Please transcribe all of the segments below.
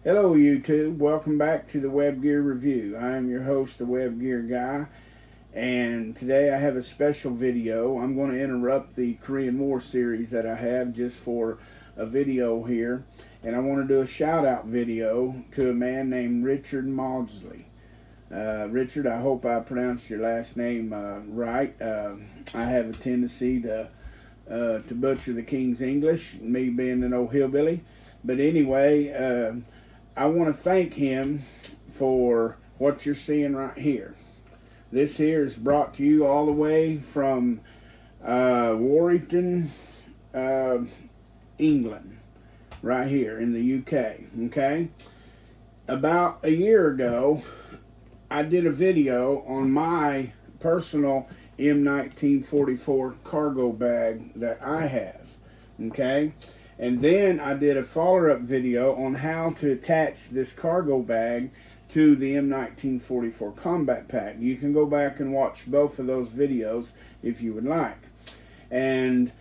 Hello YouTube, welcome back to the Web Gear Review. I am your host, the Web Gear Guy, and today I have a special video. I'm going to interrupt the Korean War series that I have just for a video here, and I want to do a shout out video to a man named Richard Mosley. Richard, I hope I pronounced your last name right. I have a tendency to butcher the King's English, me being an old hillbilly, but anyway, I want to thank him for what you're seeing right here. This here is brought to you all the way from Warrington, England, right here in the UK, okay? About a year ago, I did a video on my personal M-1944 cargo bag that I have, okay? And then I did a follow-up video on how to attach this cargo bag to the M-1944 combat pack. You can go back and watch both of those videos if you would like. And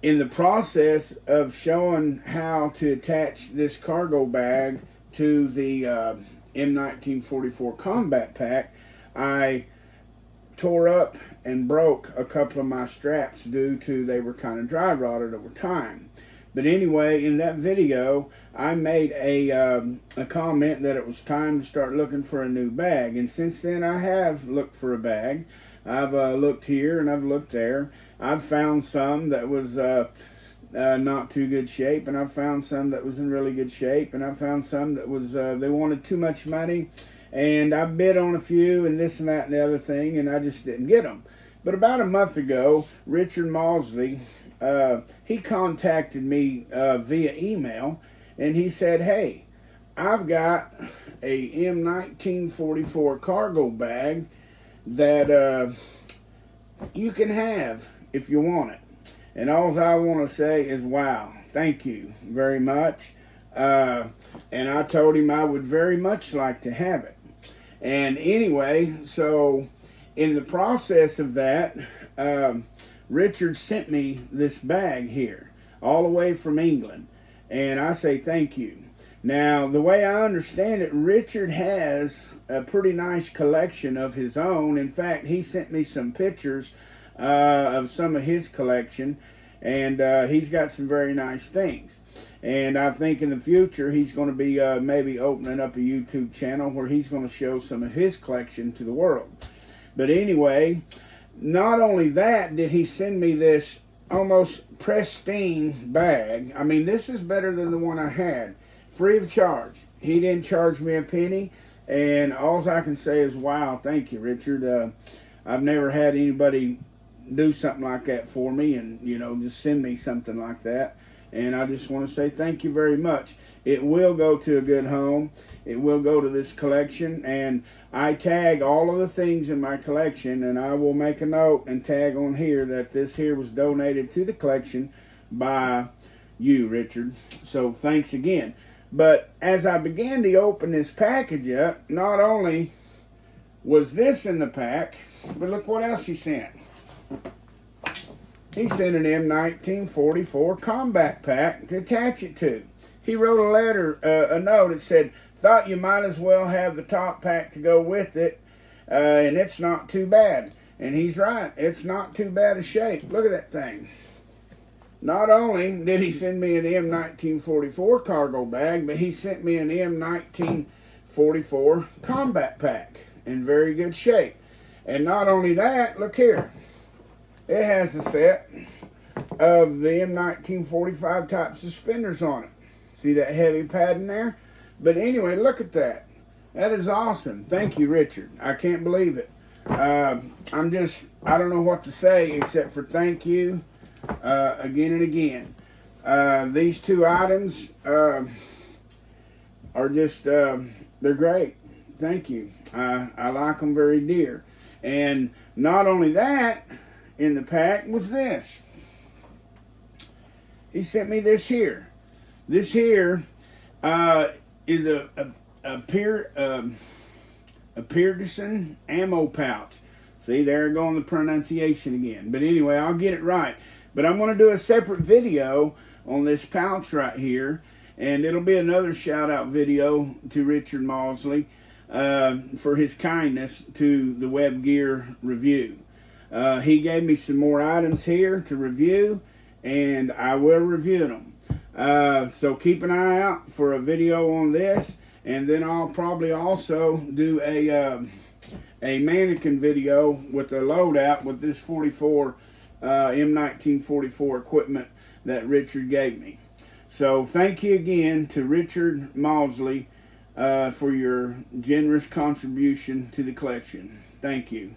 in the process of showing how to attach this cargo bag to the M-1944 combat pack, I tore up and broke a couple of my straps due to they were kind of dry rotted over time. But anyway, in that video, I made a comment that it was time to start looking for a new bag. And since then, I have looked for a bag. I've looked here and I've looked there. I've found some that was not too good shape, and I've found some that was in really good shape, and I found some that was they wanted too much money, and I bid on a few and this and that and the other thing, and I just didn't get them. But about a month ago, Richard Mosley, he contacted me via email, and he said, hey, I've got a M1944 cargo bag that you can have if you want it. And all I want to say is, wow, thank you very much. And I told him I would very much like to have it. And anyway, so in the process of that, Richard sent me this bag here, all the way from England, and I say thank you. Now, the way I understand it, Richard has a pretty nice collection of his own. In fact, he sent me some pictures of some of his collection, and he's got some very nice things. And I think in the future, he's going to be maybe opening up a YouTube channel where he's going to show some of his collection to the world. But anyway, not only that did he send me this almost pristine bag. I mean, this is better than the one I had, free of charge. He didn't charge me a penny, and all I can say is, wow, thank you, Richard. I've never had anybody do something like that for me, and, you know, just send me something like that. And I just want to say thank you very much. It will go to a good home. It will go to this collection, and I tag all of the things in my collection, and I will make a note and tag on here that this here was donated to the collection by you, Richard. So thanks again. But as I began to open this package up, not only was this in the pack, but look what else he sent. He sent an M1944 combat pack to attach it to. He wrote a letter, a note that said, thought you might as well have the top pack to go with it, and it's not too bad. And he's right, it's not too bad a shape. Look at that thing. Not only did he send me an M1944 cargo bag, but he sent me an M1944 combat pack in very good shape. And not only that, look here. It has a set of the M1945 type suspenders on it. See that heavy padding there? But anyway, look at that. That is awesome. Thank you, Richard. I can't believe it. I don't know what to say except for thank you again and again. These two items are just, they're great. Thank you. I like them very dear. And not only that, in the pack was this. He sent me this here. This here is a Pearson ammo pouch. See, there going the pronunciation again. But anyway, I'll get it right. But I'm going to do a separate video on this pouch right here. And it'll be another shout out video to Richard Mosley for his kindness to the web gear review. He gave me some more items here to review, and I will review them. So keep an eye out for a video on this, and then I'll probably also do a mannequin video with a loadout with this 44 M-1944 equipment that Richard gave me. So thank you again to Richard Mosley for your generous contribution to the collection. Thank you.